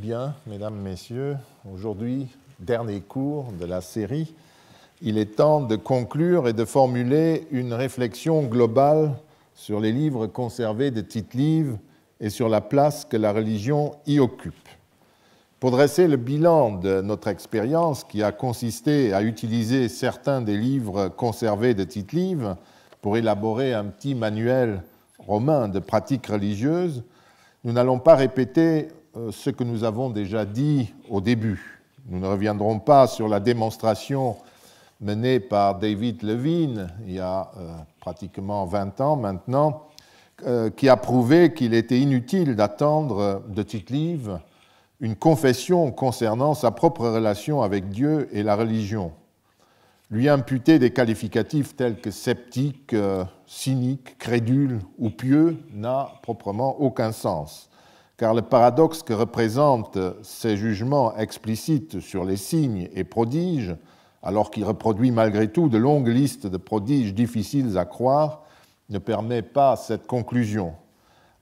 Bien, mesdames, messieurs, aujourd'hui, dernier cours de la série, il est temps de conclure et de formuler une réflexion globale sur les livres conservés de Tite-Live et sur la place que la religion y occupe. Pour dresser le bilan de notre expérience, qui a consisté à utiliser certains des livres conservés de Tite-Live pour élaborer un petit manuel romain de pratique religieuse, nous n'allons pas répéter ce que nous avons déjà dit au début. Nous ne reviendrons pas sur la démonstration menée par David Levine il y a pratiquement 20 ans maintenant, qui a prouvé qu'il était inutile d'attendre de Tite-Live une confession concernant sa propre relation avec Dieu et la religion. Lui imputer des qualificatifs tels que sceptique, cynique, crédule ou pieux n'a proprement aucun sens, car le paradoxe que représentent ces jugements explicites sur les signes et prodiges, alors qu'il reproduit malgré tout de longues listes de prodiges difficiles à croire, ne permet pas cette conclusion.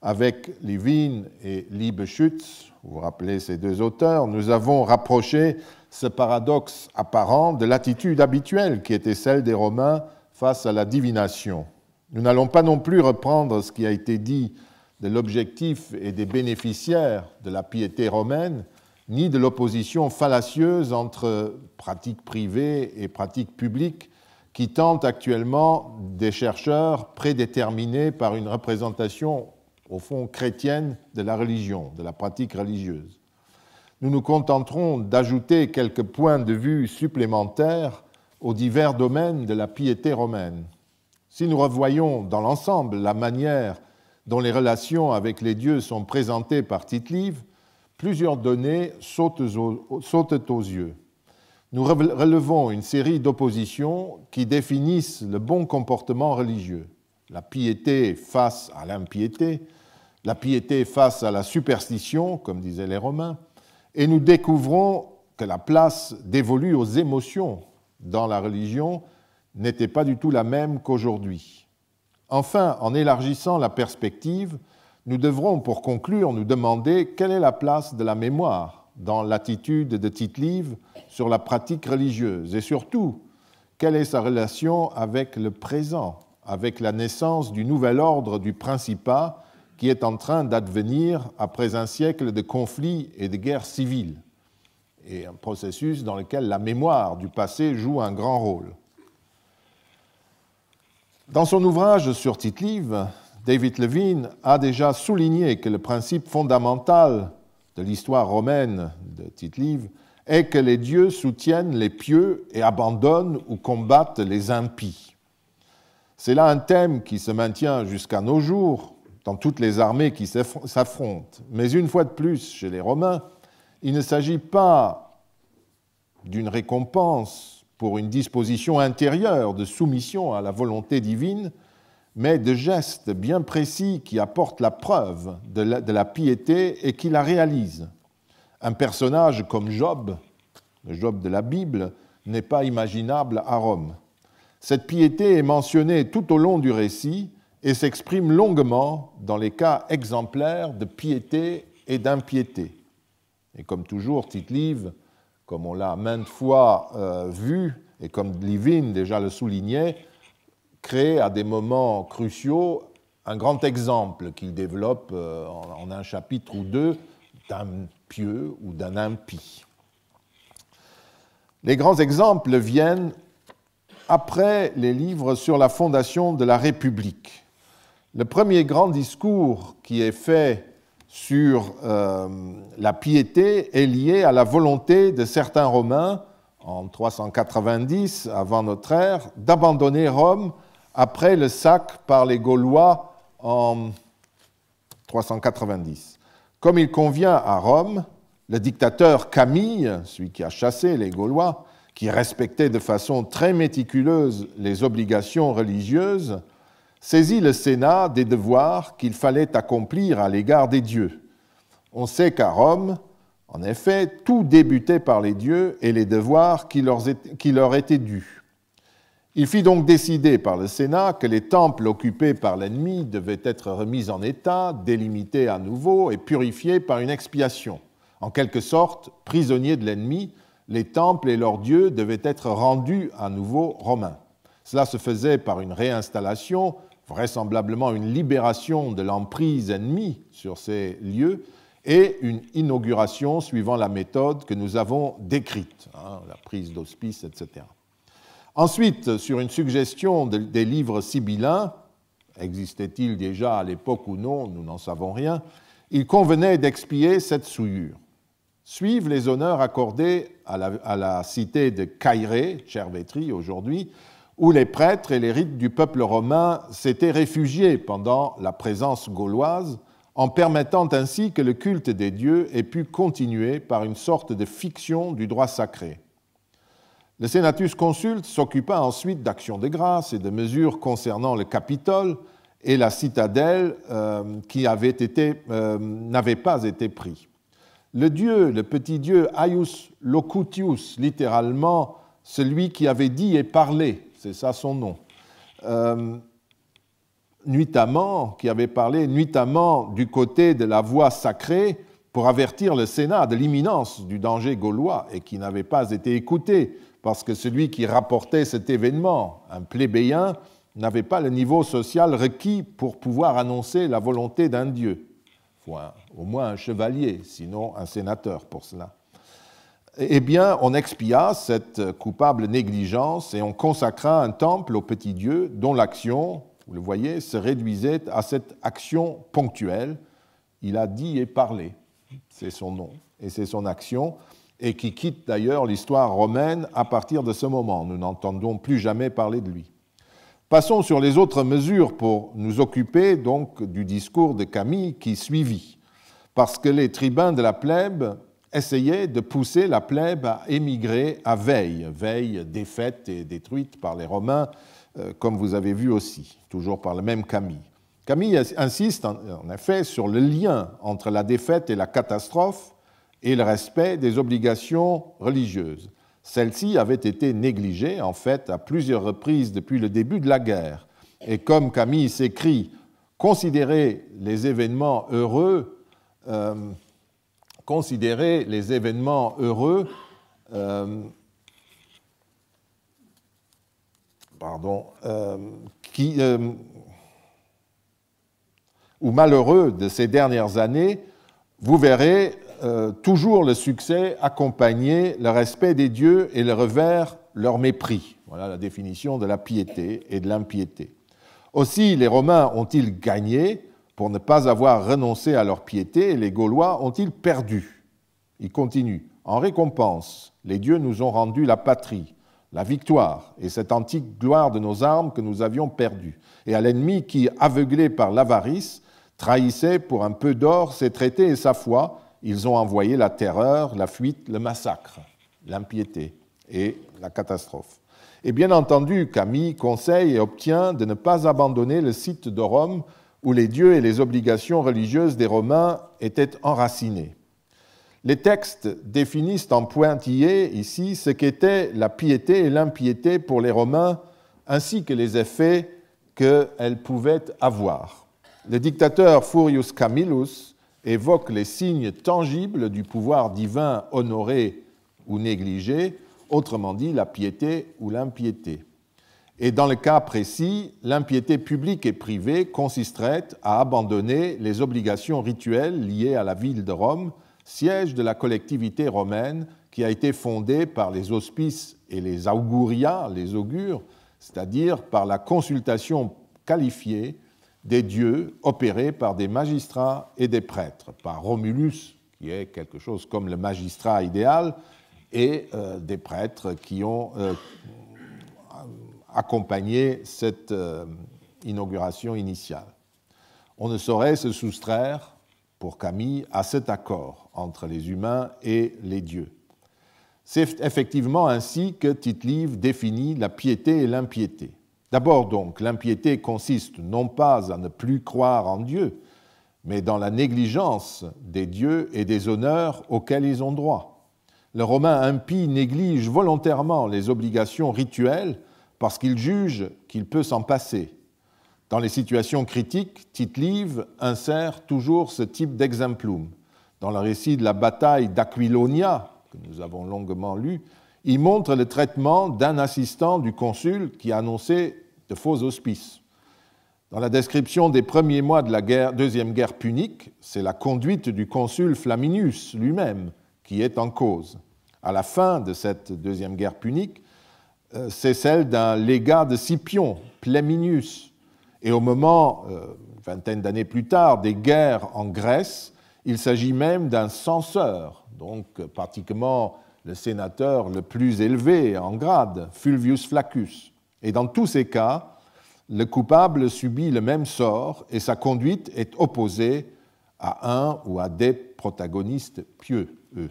Avec Levine et Liebeschütz, vous vous rappelez ces deux auteurs, nous avons rapproché ce paradoxe apparent de l'attitude habituelle qui était celle des Romains face à la divination. Nous n'allons pas non plus reprendre ce qui a été dit de l'objectif et des bénéficiaires de la piété romaine, ni de l'opposition fallacieuse entre pratique privée et pratique publique qui tente actuellement des chercheurs prédéterminés par une représentation, au fond, chrétienne de la religion, de la pratique religieuse. Nous nous contenterons d'ajouter quelques points de vue supplémentaires aux divers domaines de la piété romaine. Si nous revoyons dans l'ensemble la manière dont les relations avec les dieux sont présentées par Tite-Live, plusieurs données sautent aux yeux. Nous relevons une série d'oppositions qui définissent le bon comportement religieux. La piété face à l'impiété, la piété face à la superstition, comme disaient les Romains, et nous découvrons que la place dévolue aux émotions dans la religion n'était pas du tout la même qu'aujourd'hui. Enfin, en élargissant la perspective, nous devrons, pour conclure, nous demander quelle est la place de la mémoire dans l'attitude de Tite-Live sur la pratique religieuse et surtout, quelle est sa relation avec le présent, avec la naissance du nouvel ordre du Principat qui est en train d'advenir après un siècle de conflits et de guerres civiles, et un processus dans lequel la mémoire du passé joue un grand rôle. Dans son ouvrage sur Tite-Live, David Levine a déjà souligné que le principe fondamental de l'histoire romaine de Tite-Live est que les dieux soutiennent les pieux et abandonnent ou combattent les impies. C'est là un thème qui se maintient jusqu'à nos jours dans toutes les armées qui s'affrontent. Mais une fois de plus, chez les Romains, il ne s'agit pas d'une récompense pour une disposition intérieure de soumission à la volonté divine, mais de gestes bien précis qui apportent la preuve de la piété et qui la réalisent. Un personnage comme Job, le Job de la Bible, n'est pas imaginable à Rome. Cette piété est mentionnée tout au long du récit et s'exprime longuement dans les cas exemplaires de piété et d'impiété. Et comme toujours, Tite-Live, comme on l'a maintes fois vu, et comme Levine déjà le soulignait, crée à des moments cruciaux un grand exemple qu'il développe en un chapitre ou deux d'un pieux ou d'un impie. Les grands exemples viennent après les livres sur la fondation de la République. Le premier grand discours qui est fait sur la piété est lié à la volonté de certains Romains, en 390 avant notre ère, d'abandonner Rome après le sac par les Gaulois en 390. Comme il convient à Rome, le dictateur Camille, celui qui a chassé les Gaulois, qui respectait de façon très méticuleuse les obligations religieuses, saisit le Sénat des devoirs qu'il fallait accomplir à l'égard des dieux. On sait qu'à Rome, en effet, tout débutait par les dieux et les devoirs qui leur étaient dus. Il fit donc décider par le Sénat que les temples occupés par l'ennemi devaient être remis en état, délimités à nouveau et purifiés par une expiation. En quelque sorte, prisonniers de l'ennemi, les temples et leurs dieux devaient être rendus à nouveau romains. Cela se faisait par une réinstallation, vraisemblablement une libération de l'emprise ennemie sur ces lieux, et une inauguration suivant la méthode que nous avons décrite, la prise d'hospice, etc. Ensuite, sur une suggestion des livres sibyllins, existait-il déjà à l'époque ou non, nous n'en savons rien, il convenait d'expier cette souillure. Suivent les honneurs accordés à la cité de Caïré, Chervétrie aujourd'hui, où les prêtres et les rites du peuple romain s'étaient réfugiés pendant la présence gauloise, en permettant ainsi que le culte des dieux ait pu continuer par une sorte de fiction du droit sacré. Le Senatus Consulte s'occupa ensuite d'actions de grâce et de mesures concernant le Capitole et la citadelle qui n'avaient pas été pris. Le petit dieu Aius Locutius, littéralement celui qui avait dit et parlé, c'est ça son nom, qui avait parlé nuitamment du côté de la voie sacrée pour avertir le Sénat de l'imminence du danger gaulois et qui n'avait pas été écouté parce que celui qui rapportait cet événement, un plébéien, n'avait pas le niveau social requis pour pouvoir annoncer la volonté d'un dieu. Il faut au moins un chevalier, sinon un sénateur pour cela. Eh bien, on expia cette coupable négligence et on consacra un temple au petit Dieu dont l'action, vous le voyez, se réduisait à cette action ponctuelle. Il a dit et parlé, c'est son nom et c'est son action, et qui quitte d'ailleurs l'histoire romaine à partir de ce moment. Nous n'entendons plus jamais parler de lui. Passons sur les autres mesures pour nous occuper donc du discours de Camille qui suivit, parce que les tribuns de la plèbe essayaient de pousser la plèbe à émigrer à Veille, Veille défaite et détruite par les Romains, comme vous avez vu aussi, toujours par le même Camille. Camille insiste en effet sur le lien entre la défaite et la catastrophe et le respect des obligations religieuses. Celles-ci avaient été négligées, en fait, à plusieurs reprises depuis le début de la guerre. Et comme Camille s'écrit « Considérez les événements heureux ou malheureux de ces dernières années, vous verrez toujours le succès accompagner le respect des dieux et le revers leur mépris. Voilà la définition de la piété et de l'impiété. Aussi, les Romains ont-ils gagné pour ne pas avoir renoncé à leur piété et les Gaulois ont-ils perdu? Il continue. En récompense, les dieux nous ont rendu la patrie, la victoire et cette antique gloire de nos armes que nous avions perdues. Et à l'ennemi qui, aveuglé par l'avarice, trahissait pour un peu d'or ses traités et sa foi, ils ont envoyé la terreur, la fuite, le massacre, l'impiété et la catastrophe. Et bien entendu, Camille conseille et obtient de ne pas abandonner le site de Rome où les dieux et les obligations religieuses des Romains étaient enracinés. Les textes définissent en pointillé ici ce qu'était la piété et l'impiété pour les Romains, ainsi que les effets qu'elles pouvaient avoir. Le dictateur Furius Camillus évoque les signes tangibles du pouvoir divin honoré ou négligé, autrement dit la piété ou l'impiété. Et dans le cas précis, l'impiété publique et privée consisterait à abandonner les obligations rituelles liées à la ville de Rome, siège de la collectivité romaine qui a été fondée par les auspices et les auguria, les augures, c'est-à-dire par la consultation qualifiée des dieux opérés par des magistrats et des prêtres, par Romulus, qui est quelque chose comme le magistrat idéal, et des prêtres qui ont accompagné cette inauguration initiale. On ne saurait se soustraire, pour Camille, à cet accord entre les humains et les dieux. C'est effectivement ainsi que Tite-Live définit la piété et l'impiété. D'abord donc, l'impiété consiste non pas à ne plus croire en Dieu, mais dans la négligence des dieux et des honneurs auxquels ils ont droit. Le Romain impie néglige volontairement les obligations rituelles parce qu'il juge qu'il peut s'en passer. Dans les situations critiques, Tite-Live insère toujours ce type d'exemplum. dans le récit de la bataille d'Aquilonia, que nous avons longuement lu, il montre le traitement d'un assistant du consul qui a annoncé de faux auspices. Dans la description des premiers mois de la deuxième guerre punique, c'est la conduite du consul Flaminius lui-même qui est en cause. À la fin de cette deuxième guerre punique, c'est celle d'un légat de Scipion, Pléminius. Et au moment, une vingtaine d'années plus tard, des guerres en Grèce, il s'agit même d'un censeur, donc pratiquement le sénateur le plus élevé en grade, Fulvius Flaccus. Et dans tous ces cas, le coupable subit le même sort et sa conduite est opposée à un ou à des protagonistes pieux, eux.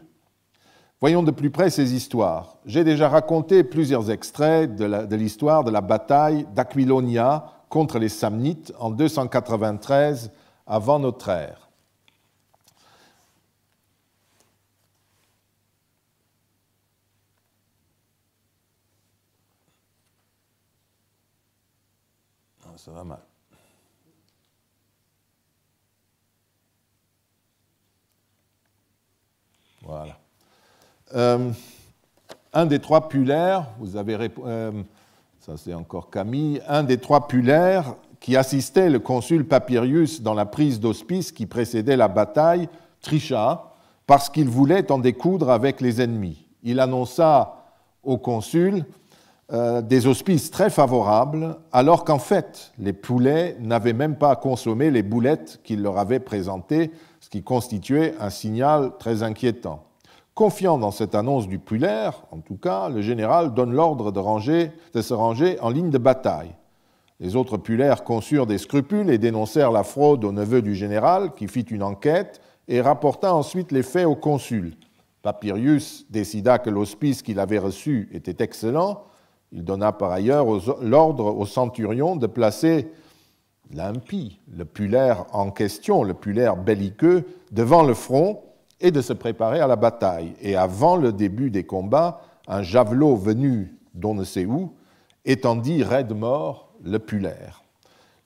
Voyons de plus près ces histoires. J'ai déjà raconté plusieurs extraits de l'histoire de la bataille d'Aquilonia contre les Samnites en 293 avant notre ère. Ça va mal. Voilà. Un des trois pulaires, vous avez ça c'est encore Camille, un des trois pulaires qui assistait le consul Papirius dans la prise d'hospice qui précédait la bataille, tricha parce qu'il voulait en découdre avec les ennemis. Il annonça au consul des auspices très favorables, alors qu'en fait, les poulets n'avaient même pas consommé les boulettes qu'il leur avait présentées, ce qui constituait un signal très inquiétant. Confiant dans cette annonce du pulaire, en tout cas, le général donne l'ordre de se ranger en ligne de bataille. Les autres pulaires conçurent des scrupules et dénoncèrent la fraude au neveu du général, qui fit une enquête et rapporta ensuite les faits au consul. Papirius décida que l'hospice qu'il avait reçu était excellent. Il donna par ailleurs l'ordre au centurion de placer l'impie, le pulaire en question, le pulaire belliqueux, devant le front et de se préparer à la bataille. Et avant le début des combats, un javelot venu d'on ne sait où étendit raide mort le pulaire.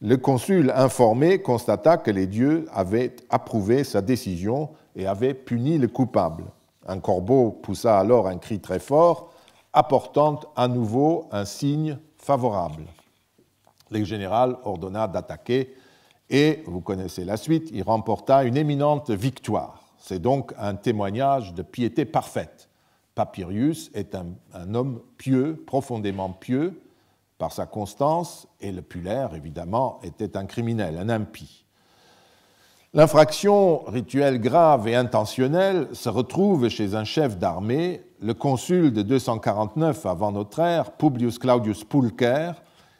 Le consul informé constata que les dieux avaient approuvé sa décision et avaient puni le coupable. Un corbeau poussa alors un cri très fort, apportant à nouveau un signe favorable. Le général ordonna d'attaquer et, vous connaissez la suite, il remporta une éminente victoire. C'est donc un témoignage de piété parfaite. Papirius est un homme pieux, profondément pieux, par sa constance, et le pulaire, évidemment, était un criminel, un impie. L'infraction rituelle grave et intentionnelle se retrouve chez un chef d'armée, le consul de 249 avant notre ère, Publius Claudius Pulcher,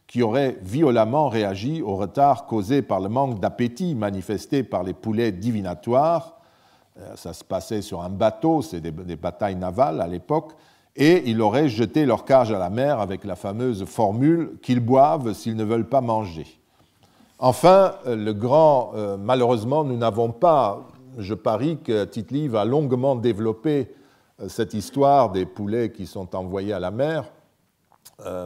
qui aurait violemment réagi au retard causé par le manque d'appétit manifesté par les poulets divinatoires. Ça se passait sur un bateau, c'est des batailles navales à l'époque, et il aurait jeté leur cage à la mer avec la fameuse formule « qu'ils boivent s'ils ne veulent pas manger ». Enfin, malheureusement, nous n'avons pas, je parie que Tite-Live a longuement développé cette histoire des poulets qui sont envoyés à la mer,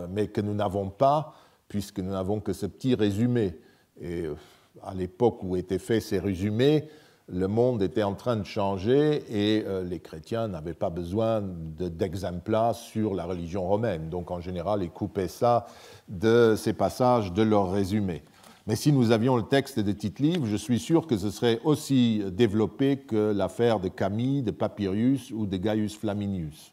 mais que nous n'avons pas, puisque nous n'avons que ce petit résumé. Et à l'époque où étaient faits ces résumés, le monde était en train de changer et les chrétiens n'avaient pas besoin d'exemplats sur la religion romaine. Donc, en général, ils coupaient ça de ces passages de leur résumé. Mais si nous avions le texte de Tite-Live, je suis sûr que ce serait aussi développé que l'affaire de Camille, de Papirius ou de Gaius Flaminius.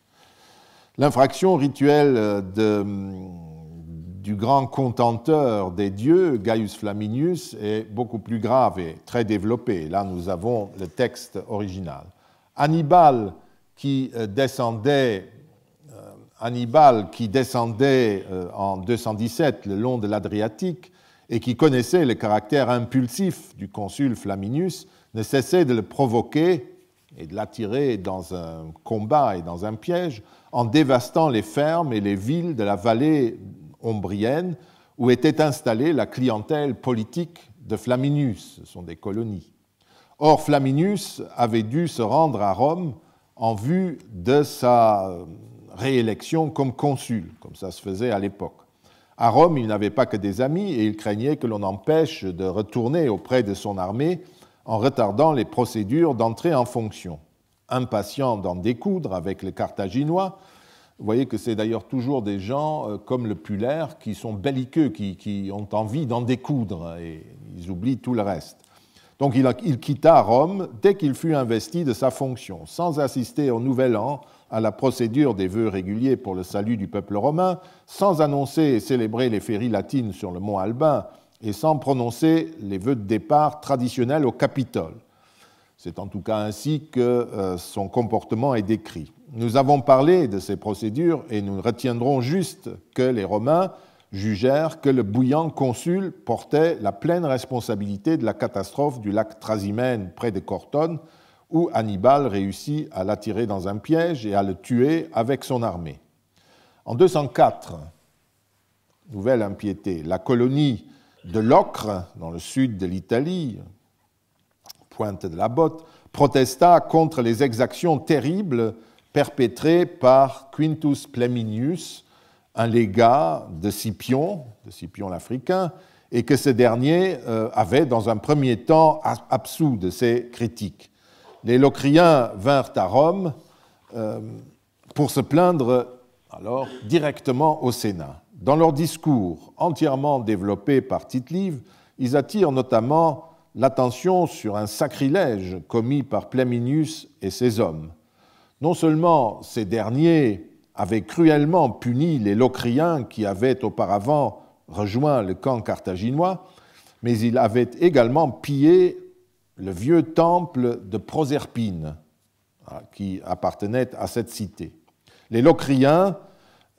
L'infraction rituelle du grand contenteur des dieux, Gaius Flaminius, est beaucoup plus grave et très développée. Là, nous avons le texte original. Hannibal, qui descendait en 217 le long de l'Adriatique, et qui connaissait le caractère impulsif du consul Flaminius, ne cessait de le provoquer et de l'attirer dans un combat et dans un piège, en dévastant les fermes et les villes de la vallée ombrienne où était installée la clientèle politique de Flaminius, ce sont des colonies. Or, Flaminius avait dû se rendre à Rome en vue de sa réélection comme consul, comme ça se faisait à l'époque. À Rome, il n'avait pas que des amis et il craignait que l'on empêche de retourner auprès de son armée en retardant les procédures d'entrée en fonction. Impatients d'en découdre avec les Carthaginois, vous voyez que c'est d'ailleurs toujours des gens comme le Puller qui sont belliqueux, qui ont envie d'en découdre, et ils oublient tout le reste. Donc il quitta Rome dès qu'il fut investi de sa fonction, sans assister au Nouvel An, à la procédure des vœux réguliers pour le salut du peuple romain, sans annoncer et célébrer les féries latines sur le mont Albin, et sans prononcer les vœux de départ traditionnels au Capitole. C'est en tout cas ainsi que son comportement est décrit. Nous avons parlé de ces procédures et nous retiendrons juste que les Romains jugèrent que le bouillant consul portait la pleine responsabilité de la catastrophe du lac Trasimène près de Cortone, où Hannibal réussit à l'attirer dans un piège et à le tuer avec son armée. En 204, nouvelle impiété, la colonie de Locre, dans le sud de l'Italie, pointe de la botte, protesta contre les exactions terribles perpétrées par Quintus Flaminius, un légat de Scipion l'Africain, et que ce dernier avait dans un premier temps absous de ses critiques. Les Locriens vinrent à Rome pour se plaindre alors directement au Sénat. Dans leur discours entièrement développé par Tite-Live, ils attirent notamment l'attention sur un sacrilège commis par Flaminius et ses hommes. Non seulement ces derniers avaient cruellement puni les Locriens qui avaient auparavant rejoint le camp carthaginois, mais ils avaient également pillé le vieux temple de Proserpine, qui appartenait à cette cité. Les Locriens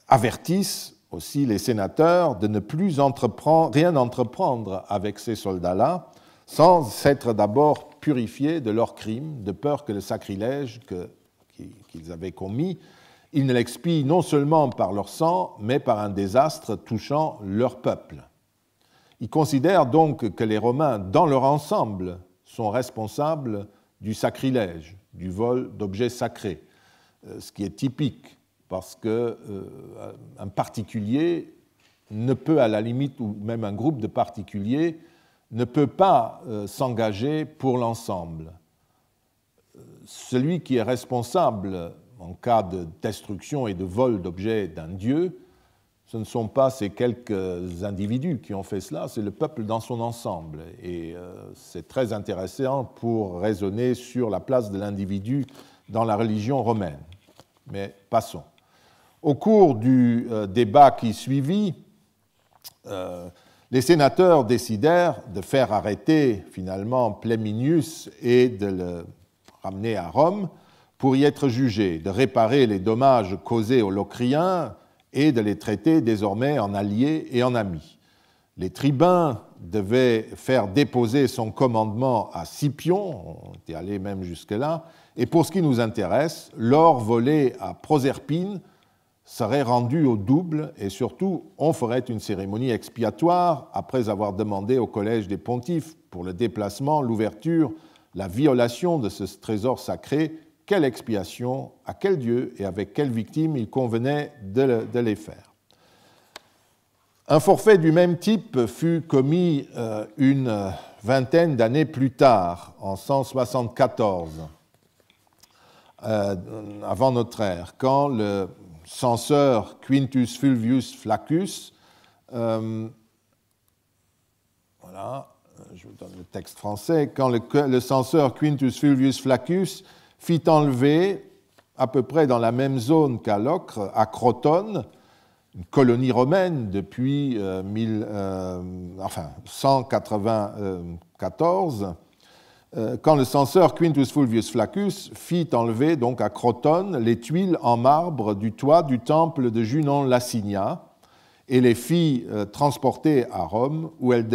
avertissent aussi les sénateurs de ne plus rien entreprendre avec ces soldats-là, sans s'être d'abord purifiés de leurs crimes, de peur que le sacrilège qu'ils avaient commis, ils ne l'expient non seulement par leur sang, mais par un désastre touchant leur peuple. Ils considèrent donc que les Romains, dans leur ensemble, sont responsables du sacrilège, du vol d'objets sacrés, ce qui est typique, parce qu'un particulier ne peut, à la limite, ou même un groupe de particuliers, ne peut pas s'engager pour l'ensemble. Celui qui est responsable en cas de destruction et de vol d'objets d'un dieu, ce ne sont pas ces quelques individus qui ont fait cela, c'est le peuple dans son ensemble. Et c'est très intéressant pour raisonner sur la place de l'individu dans la religion romaine. Mais passons. Au cours du débat qui suivit, les sénateurs décidèrent de faire arrêter finalement Flaminius et de le ramener à Rome pour y être jugé, de réparer les dommages causés aux Locriens et de les traiter désormais en alliés et en amis. Les tribuns devaient faire déposer son commandement à Scipion, on était allé même jusque-là, et pour ce qui nous intéresse, l'or volé à Proserpine serait rendu au double, et surtout, on ferait une cérémonie expiatoire après avoir demandé au collège des pontifes pour le déplacement, l'ouverture, la violation de ce trésor sacré, quelle expiation, à quel dieu et avec quelle victime il convenait de les faire. Un forfait du même type fut commis une vingtaine d'années plus tard, en 174, avant notre ère, quand le censeur Quintus Fulvius Flaccus, voilà, je vous donne le texte français, quand le censeur Quintus Fulvius Flaccus fit enlever, à peu près dans la même zone qu'à Locre, à Crotone, une colonie romaine depuis 194, quand le censeur Quintus Fulvius Flaccus fit enlever donc à Crotone les tuiles en marbre du toit du temple de Junon Lacinia et les fit transporter à Rome où elles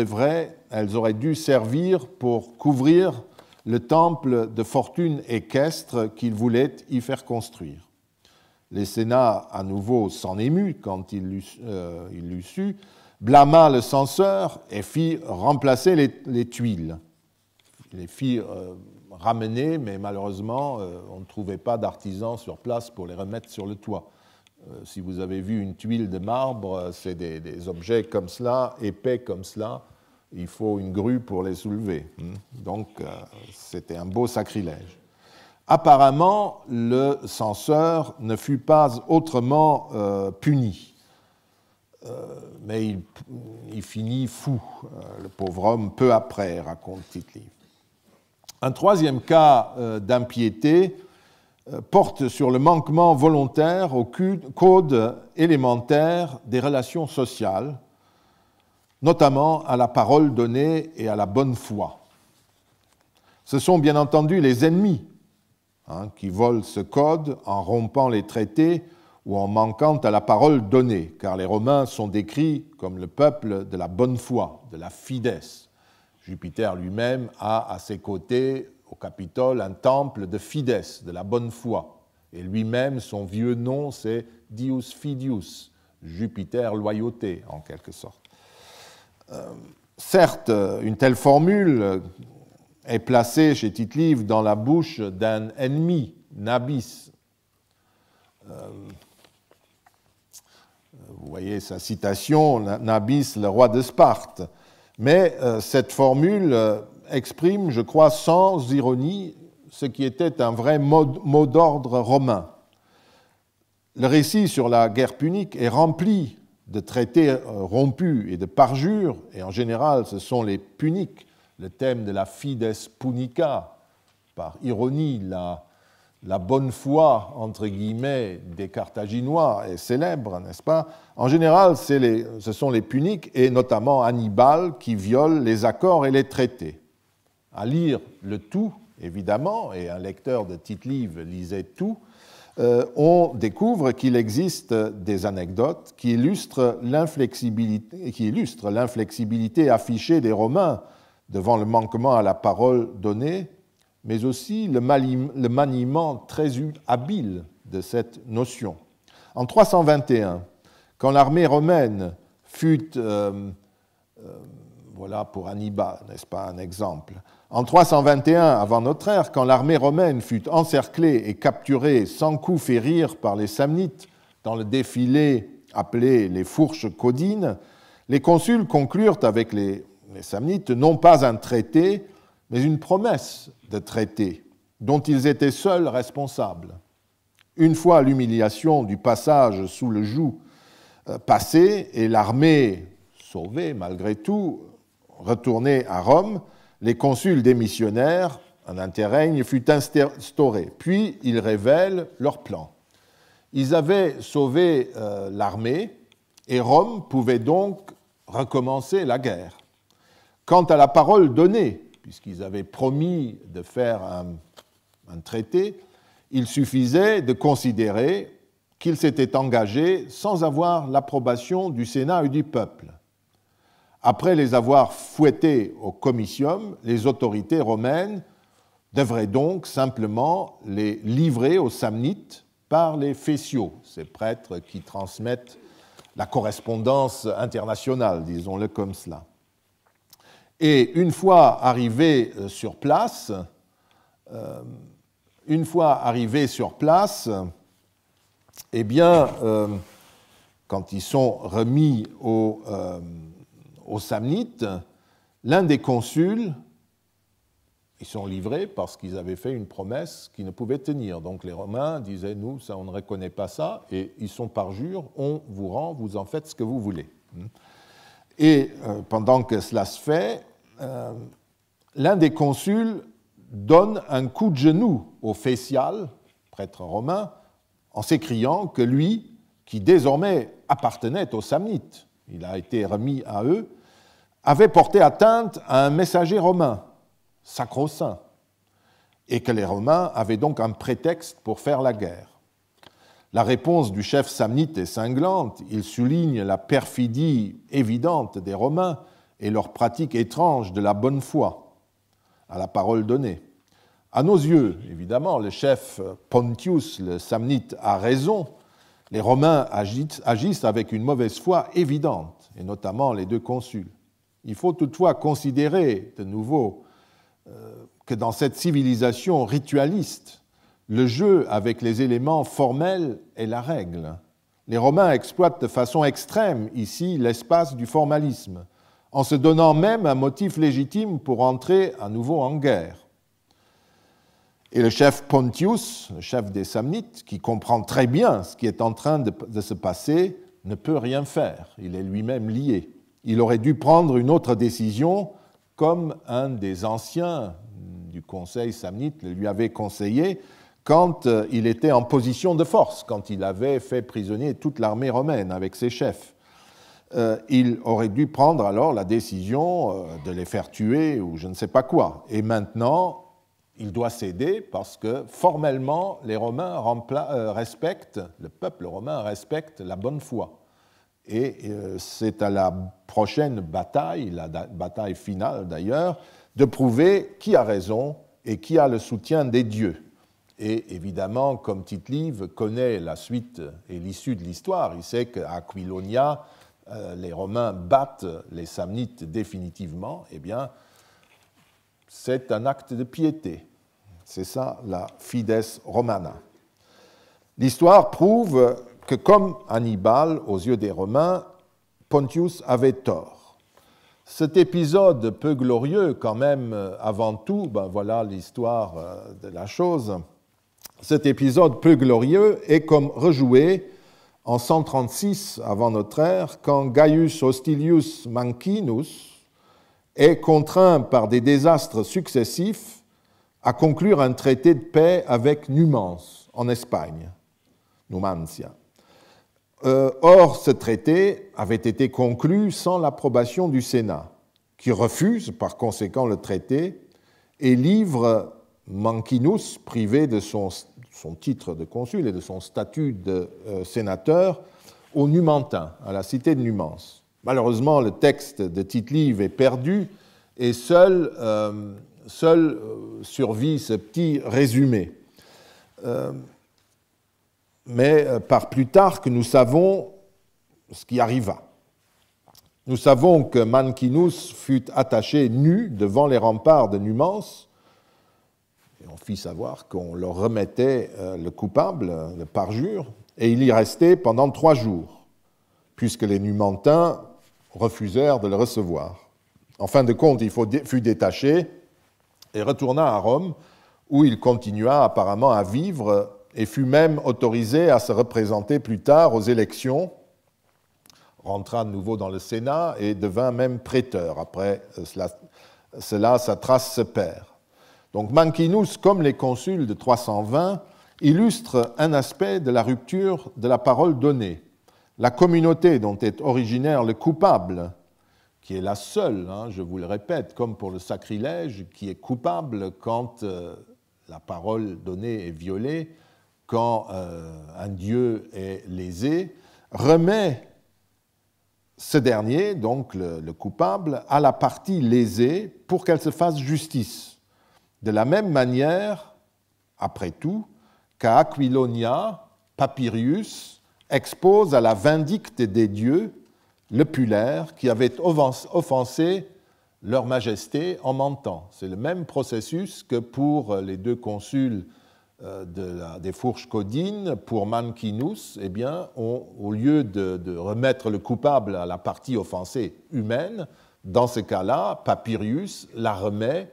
auraient dû servir pour couvrir le temple de fortune équestre qu'il voulait y faire construire. Le Sénat, à nouveau, s'en émut quand il l'eut su, blâma le censeur et fit remplacer les tuiles. Il les fit ramener, mais malheureusement, on ne trouvait pas d'artisans sur place pour les remettre sur le toit. Si vous avez vu une tuile de marbre, c'est des objets comme cela, épais comme cela, il faut une grue pour les soulever. Donc, c'était un beau sacrilège. Apparemment, le censeur ne fut pas autrement puni, mais il finit fou, le pauvre homme, peu après, raconte Tite-Live. Un troisième cas d'impiété porte sur le manquement volontaire au code élémentaire des relations sociales, notamment à la parole donnée et à la bonne foi. Ce sont bien entendu les ennemis qui volent ce code en rompant les traités ou en manquant à la parole donnée, car les Romains sont décrits comme le peuple de la bonne foi, de la fides. Jupiter lui-même a à ses côtés, au Capitole, un temple de fides, de la bonne foi. Et lui-même, son vieux nom, c'est Dius Fidius, Jupiter loyauté, en quelque sorte. Certes, une telle formule est placée chez Tite-Live dans la bouche d'un ennemi, Nabis. Vous voyez sa citation, Nabis, le roi de Sparte. Mais cette formule exprime, je crois, sans ironie, ce qui était un vrai mot d'ordre romain. Le récit sur la guerre punique est rempli de traités rompus et de parjures, et en général, ce sont les puniques, le thème de la fides punica, par ironie, la bonne foi, entre guillemets, des Carthaginois est célèbre, n'est-ce pas? En général, ce sont les puniques, et notamment Hannibal, qui violent les accords et les traités. À lire le tout, évidemment, et un lecteur de Tite-Live lisait tout, on découvre qu'il existe des anecdotes qui illustrent l'inflexibilité affichée des Romains devant le manquement à la parole donnée, mais aussi le maniement très habile de cette notion. En 321, quand l'armée romaine fut, voilà pour Hannibal, n'est-ce pas un exemple, en 321 avant notre ère, quand l'armée romaine fut encerclée et capturée sans coup férir par les Samnites dans le défilé appelé les fourches caudines, les consuls conclurent avec les Samnites non pas un traité, mais une promesse de traité dont ils étaient seuls responsables. Une fois l'humiliation du passage sous le joug passée et l'armée sauvée malgré tout, retournée à Rome, les consuls démissionnaires, un interrègne fut instauré. Puis ils révèlent leur plan. Ils avaient sauvé l'armée et Rome pouvait donc recommencer la guerre. Quant à la parole donnée, puisqu'ils avaient promis de faire un traité, il suffisait de considérer qu'ils s'étaient engagés sans avoir l'approbation du Sénat et du peuple. Après les avoir fouettés au comitium, les autorités romaines devraient donc simplement les livrer aux Samnites par les Fétiaux, ces prêtres qui transmettent la correspondance internationale, disons-le comme cela. Et une fois arrivés sur place, eh bien, quand ils sont remis aux Samnites, l'un des consuls, ils sont livrés parce qu'ils avaient fait une promesse qu'ils ne pouvaient tenir. Donc les Romains disaient, nous, ça, on ne reconnaît pas ça, et ils sont parjure, on vous rend, vous en faites ce que vous voulez. Et pendant que cela se fait, l'un des consuls donne un coup de genou au Fétial, prêtre romain, en s'écriant que lui, qui désormais appartenait aux Samnites, il a été remis à eux, avait porté atteinte à un messager romain, sacro-saint, et que les Romains avaient donc un prétexte pour faire la guerre. La réponse du chef samnite est cinglante, il souligne la perfidie évidente des Romains et leur pratique étrange de la bonne foi, à la parole donnée. À nos yeux, évidemment, le chef Pontius, le samnite, a raison. Les Romains agissent avec une mauvaise foi évidente, et notamment les deux consuls. Il faut toutefois considérer de nouveau que dans cette civilisation ritualiste, le jeu avec les éléments formels est la règle. Les Romains exploitent de façon extrême ici l'espace du formalisme, en se donnant même un motif légitime pour entrer à nouveau en guerre. Et le chef Pontius, le chef des Samnites, qui comprend très bien ce qui est en train de se passer, ne peut rien faire. Il est lui-même lié. Il aurait dû prendre une autre décision, comme un des anciens du conseil samnite le lui avait conseillé quand il était en position de force, quand il avait fait prisonnier toute l'armée romaine avec ses chefs. Il aurait dû prendre alors la décision de les faire tuer ou je ne sais pas quoi. Et maintenant, il doit céder parce que formellement, les Romains respectent, le peuple romain respecte la bonne foi. Et c'est à la prochaine bataille, la bataille finale d'ailleurs, de prouver qui a raison et qui a le soutien des dieux. Et évidemment, comme Tite-Live connaît la suite et l'issue de l'histoire, il sait qu'à Aquilonia, les Romains battent les Samnites définitivement, eh bien, c'est un acte de piété. C'est ça la fides romana. L'histoire prouve que, comme Hannibal, aux yeux des Romains, Pontius avait tort. Cet épisode peu glorieux, quand même, avant tout, ben voilà l'histoire de la chose. Cet épisode peu glorieux est comme rejoué en 136 avant notre ère, quand Gaius Hostilius Mancinus est contraint par des désastres successifs à conclure un traité de paix avec Numance, en Espagne, Numancia. Or, ce traité avait été conclu sans l'approbation du Sénat, qui refuse par conséquent le traité et livre Mancinus, privé de son titre de consul et de son statut de sénateur, aux Numantins, à la cité de Numance. Malheureusement, le texte de Tite-Live est perdu et seul survit ce petit résumé. Mais par Plutarque, nous savons ce qui arriva. Nous savons que Mancinus fut attaché nu devant les remparts de Numance, et on fit savoir qu'on leur remettait le coupable, le parjure, et il y restait pendant 3 jours, puisque les Numantins refusèrent de le recevoir. En fin de compte, il fut détaché et retourna à Rome, où il continua apparemment à vivre et fut même autorisé à se représenter plus tard aux élections, rentra de nouveau dans le Sénat et devint même préteur. Après cela, sa trace se perd. Donc Mancinus, comme les consuls de 320, illustre un aspect de la rupture de la parole donnée. La communauté dont est originaire le coupable, qui est la seule, je vous le répète, comme pour le sacrilège, qui est coupable quand la parole donnée est violée, quand un dieu est lésé, remet ce dernier, donc le coupable, à la partie lésée pour qu'elle se fasse justice. De la même manière, après tout, qu'à Aquilonia, Papirius expose à la vindicte des dieux le pulaire qui avait offensé leur majesté en mentant. C'est le même processus que pour les 2 consuls des Fourches Codines, pour Mancinus, eh bien, au lieu de remettre le coupable à la partie offensée humaine, dans ce cas-là, Papirius la remet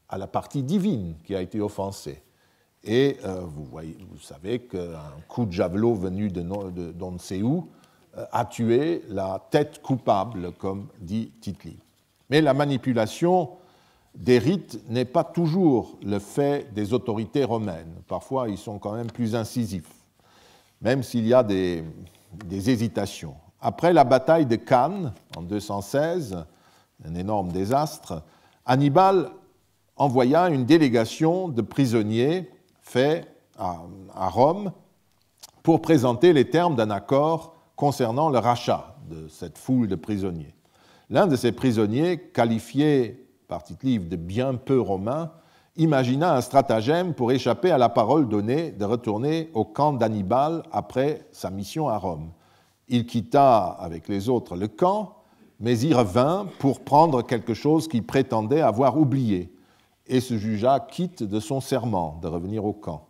à la partie divine qui a été offensée. Et vous savez qu'un coup de javelot venu d'on ne sait où a tué la tête coupable, comme dit Tite-Live. Mais la manipulation des rites n'est pas toujours le fait des autorités romaines. Parfois, ils sont quand même plus incisifs, même s'il y a des hésitations. Après la bataille de Cannes, en 216, un énorme désastre, Hannibal envoya une délégation de prisonniers faits à Rome pour présenter les termes d'un accord concernant le rachat de cette foule de prisonniers. L'un de ces prisonniers, qualifié par Tite-Live de bien peu romain, imagina un stratagème pour échapper à la parole donnée de retourner au camp d'Hannibal après sa mission à Rome. Il quitta avec les autres le camp, mais y revint pour prendre quelque chose qu'il prétendait avoir oublié et se jugea quitte de son serment de revenir au camp.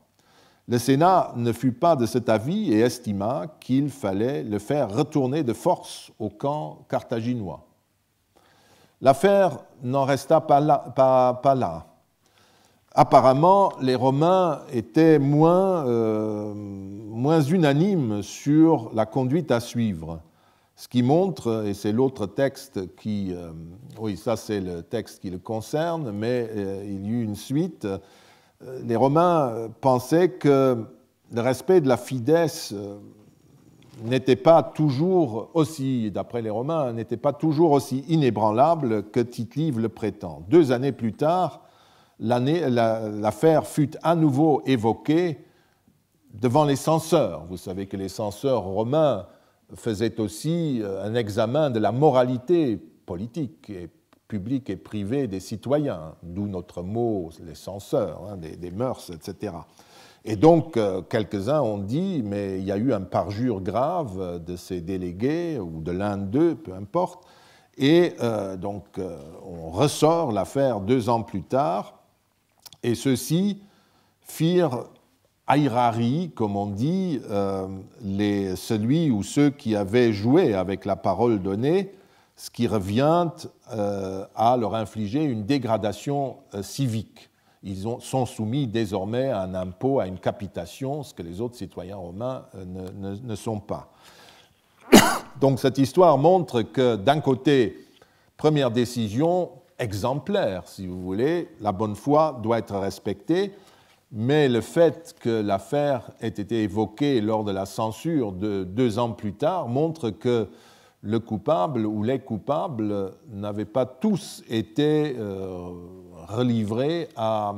Le Sénat ne fut pas de cet avis et estima qu'il fallait le faire retourner de force au camp carthaginois. l'affaire n'en resta pas là. Apparemment, les Romains étaient moins unanimes sur la conduite à suivre. Ce qui montre, et c'est l'autre texte qui... oui, ça c'est le texte qui le concerne, mais il y eut une suite. Les Romains pensaient que le respect de la fides n'était pas toujours aussi, d'après les Romains, n'était pas toujours aussi inébranlable que Tite-Live le prétend. 2 années plus tard, l'affaire fut à nouveau évoquée devant les censeurs. Vous savez que les censeurs romains faisaient aussi un examen de la moralité politique, et publique et privée des citoyens, d'où notre mot, les censeurs, hein, des mœurs, etc. Et donc, quelques-uns ont dit, mais il y a eu un parjure grave de ces délégués, ou de l'un d'eux, peu importe, et donc on ressort l'affaire 2 ans plus tard, et ceux-ci firent airari, comme on dit, celui ou ceux qui avaient joué avec la parole donnée, ce qui revient à leur infliger une dégradation civique. Ils sont soumis désormais à un impôt, à une capitation, ce que les autres citoyens romains ne sont pas. Donc cette histoire montre que d'un côté, première décision exemplaire, si vous voulez, la bonne foi doit être respectée, mais le fait que l'affaire ait été évoquée lors de la censure de 2 ans plus tard montre que le coupable ou les coupables n'avaient pas tous été relivrés à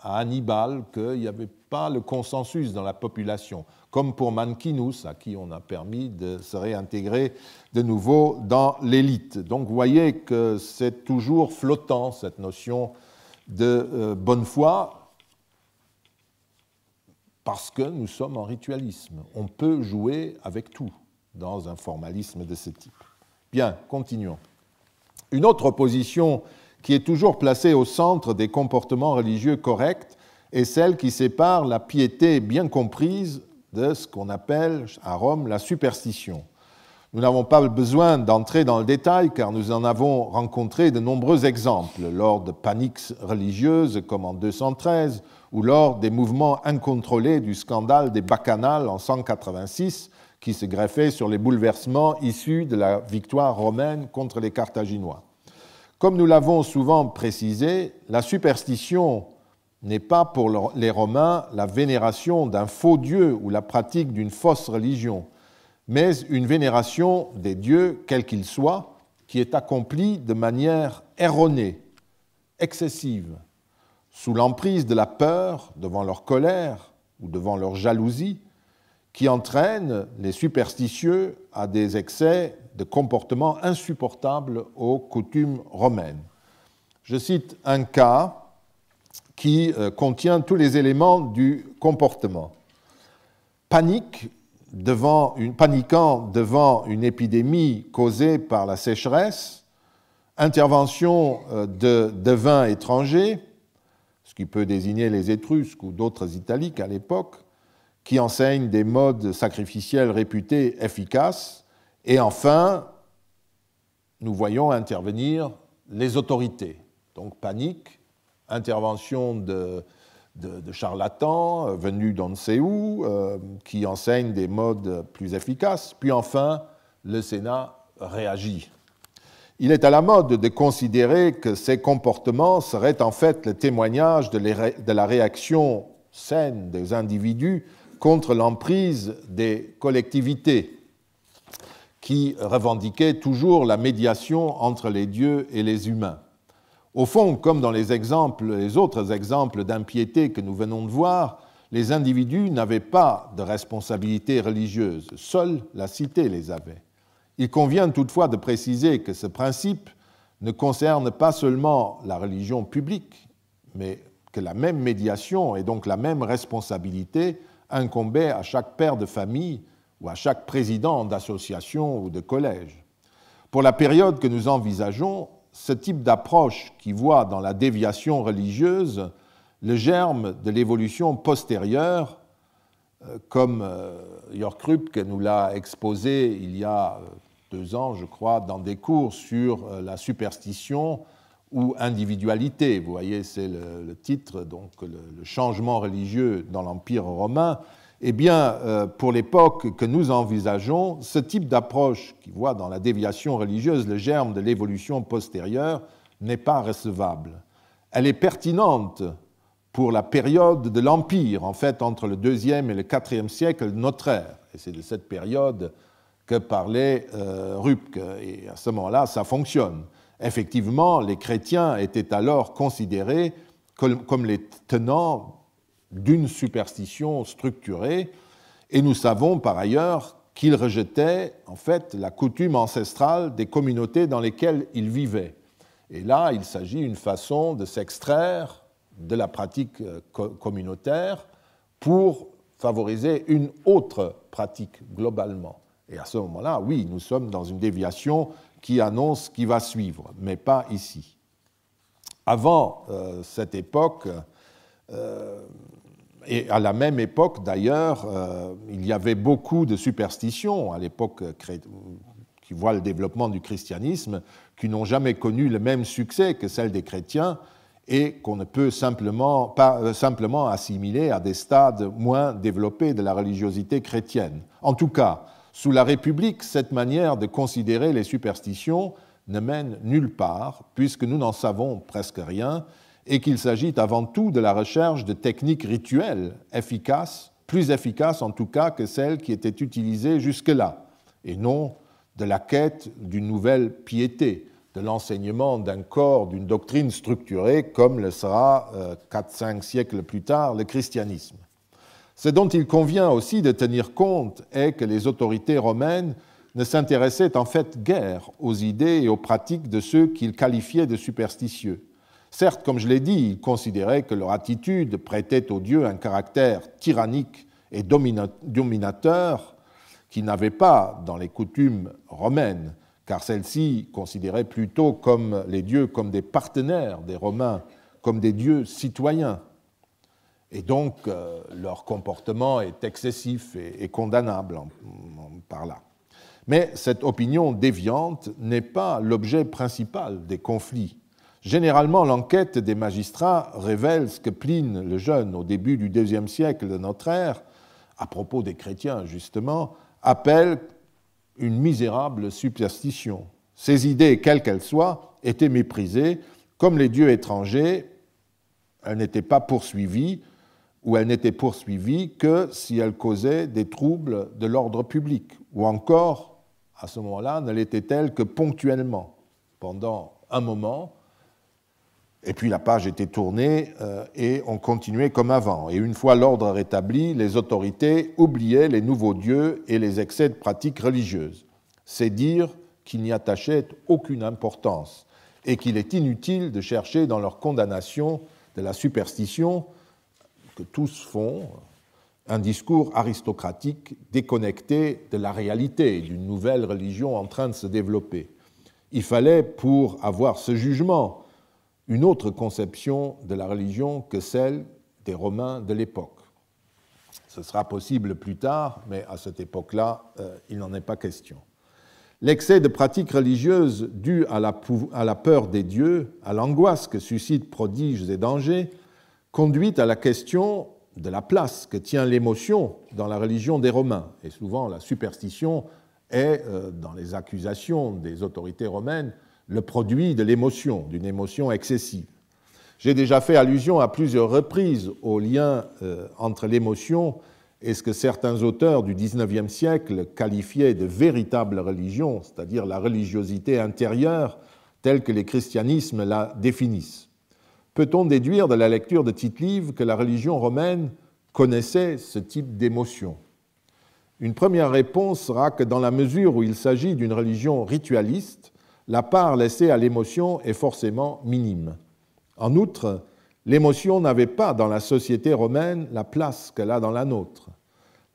Hannibal, qu'il n'y avait pas le consensus dans la population, comme pour Mancinus, à qui on a permis de se réintégrer de nouveau dans l'élite. Donc vous voyez que c'est toujours flottant, cette notion de bonne foi, parce que nous sommes en ritualisme. On peut jouer avec tout dans un formalisme de ce type. Bien, continuons. Une autre position qui est toujours placée au centre des comportements religieux corrects est celle qui sépare la piété bien comprise de ce qu'on appelle à Rome la superstition. Nous n'avons pas besoin d'entrer dans le détail car nous en avons rencontré de nombreux exemples lors de paniques religieuses comme en 213 ou lors des mouvements incontrôlés du scandale des Bacchanales en 186 qui se greffaient sur les bouleversements issus de la victoire romaine contre les Carthaginois. Comme nous l'avons souvent précisé, la superstition n'est pas pour les Romains la vénération d'un faux dieu ou la pratique d'une fausse religion, mais une vénération des dieux, quels qu'ils soient, qui est accomplie de manière erronée, excessive, sous l'emprise de la peur devant leur colère ou devant leur jalousie, qui entraîne les superstitieux à des excès de comportements insupportables aux coutumes romaines. Je cite un cas qui contient tous les éléments du comportement. Paniquant devant une épidémie causée par la sécheresse, intervention de devins étrangers, ce qui peut désigner les Étrusques ou d'autres Italiques à l'époque, qui enseignent des modes sacrificiels réputés efficaces. Et enfin, nous voyons intervenir les autorités. Donc panique, intervention de charlatans venus d'on ne sait où, qui enseignent des modes plus efficaces. Puis enfin, le Sénat réagit. Il est à la mode de considérer que ces comportements seraient en fait le témoignage de la réaction saine des individus contre l'emprise des collectivités qui revendiquaient toujours la médiation entre les dieux et les humains. Au fond, comme dans les autres exemples d'impiété que nous venons de voir, les individus n'avaient pas de responsabilité religieuse, seule la cité les avait. Il convient toutefois de préciser que ce principe ne concerne pas seulement la religion publique, mais que la même médiation et donc la même responsabilité incombait à chaque père de famille ou à chaque président d'association ou de collège. Pour la période que nous envisageons, ce type d'approche qui voit dans la déviation religieuse le germe de l'évolution postérieure, comme Jörg Krüppke nous l'a exposé il y a 2 ans, je crois, dans des cours sur la superstition ou individualité. Vous voyez, c'est le titre, donc le changement religieux dans l'Empire romain. Eh bien, pour l'époque que nous envisageons, ce type d'approche qui voit dans la déviation religieuse le germe de l'évolution postérieure n'est pas recevable. Elle est pertinente pour la période de l'Empire, en fait, entre le IIe et le IVe siècle de notre ère. Et c'est de cette période que parlait Rübke. Et à ce moment-là, ça fonctionne. Effectivement, les chrétiens étaient alors considérés comme les tenants d'une superstition structurée, et nous savons par ailleurs qu'ils rejetaient en fait la coutume ancestrale des communautés dans lesquelles ils vivaient. Et là, il s'agit d'une façon de s'extraire de la pratique communautaire pour favoriser une autre pratique globalement. Et à ce moment-là, oui, nous sommes dans une déviation qui annonce ce qui va suivre, mais pas ici. Avant cette époque, et à la même époque d'ailleurs, il y avait beaucoup de superstitions à l'époque qui voient le développement du christianisme, qui n'ont jamais connu le même succès que celles des chrétiens et qu'on ne peut pas simplement assimiler à des stades moins développés de la religiosité chrétienne. En tout cas, sous la République, cette manière de considérer les superstitions ne mène nulle part, puisque nous n'en savons presque rien, et qu'il s'agit avant tout de la recherche de techniques rituelles efficaces, plus efficaces en tout cas que celles qui étaient utilisées jusque-là, et non de la quête d'une nouvelle piété, de l'enseignement d'un corps, d'une doctrine structurée, comme le sera 4-5 siècles plus tard le christianisme. Ce dont il convient aussi de tenir compte est que les autorités romaines ne s'intéressaient en fait guère aux idées et aux pratiques de ceux qu'ils qualifiaient de superstitieux. Certes, comme je l'ai dit, ils considéraient que leur attitude prêtait aux dieux un caractère tyrannique et dominateur qui n'avait pas dans les coutumes romaines, car celles-ci considéraient plutôt comme les dieux comme des partenaires des Romains, comme des dieux citoyens. Et donc, leur comportement est excessif et condamnable par là. Mais cette opinion déviante n'est pas l'objet principal des conflits. Généralement, l'enquête des magistrats révèle ce que Pline le Jeune, au début du IIe siècle de notre ère, à propos des chrétiens justement, appelle une misérable superstition. Ces idées, quelles qu'elles soient, étaient méprisées. Comme les dieux étrangers, elles n'étaient pas poursuivies, ou elles n'étaient poursuivies que si elles causaient des troubles de l'ordre public, ou encore, à ce moment-là, ne l'étaient-elles que ponctuellement, pendant un moment, et puis la page était tournée et on continuait comme avant. Et une fois l'ordre rétabli, les autorités oubliaient les nouveaux dieux et les excès de pratiques religieuses. C'est dire qu'ils n'y attachaient aucune importance et qu'il est inutile de chercher dans leur condamnation de la superstition que tous font un discours aristocratique déconnecté de la réalité d'une nouvelle religion en train de se développer. Il fallait, pour avoir ce jugement, une autre conception de la religion que celle des Romains de l'époque. Ce sera possible plus tard, mais à cette époque-là, il n'en est pas question. L'excès de pratiques religieuses dû à la peur des dieux, à l'angoisse que suscitent prodiges et dangers, conduit à la question de la place que tient l'émotion dans la religion des Romains. Et souvent, la superstition est, dans les accusations des autorités romaines, le produit de l'émotion, d'une émotion excessive. J'ai déjà fait allusion à plusieurs reprises au lien entre l'émotion et ce que certains auteurs du XIXe siècle qualifiaient de véritable religion, c'est-à-dire la religiosité intérieure telle que les christianismes la définissent. Peut-on déduire de la lecture de Tite-Live que la religion romaine connaissait ce type d'émotion ? Une première réponse sera que dans la mesure où il s'agit d'une religion ritualiste, la part laissée à l'émotion est forcément minime. En outre, l'émotion n'avait pas dans la société romaine la place qu'elle a dans la nôtre.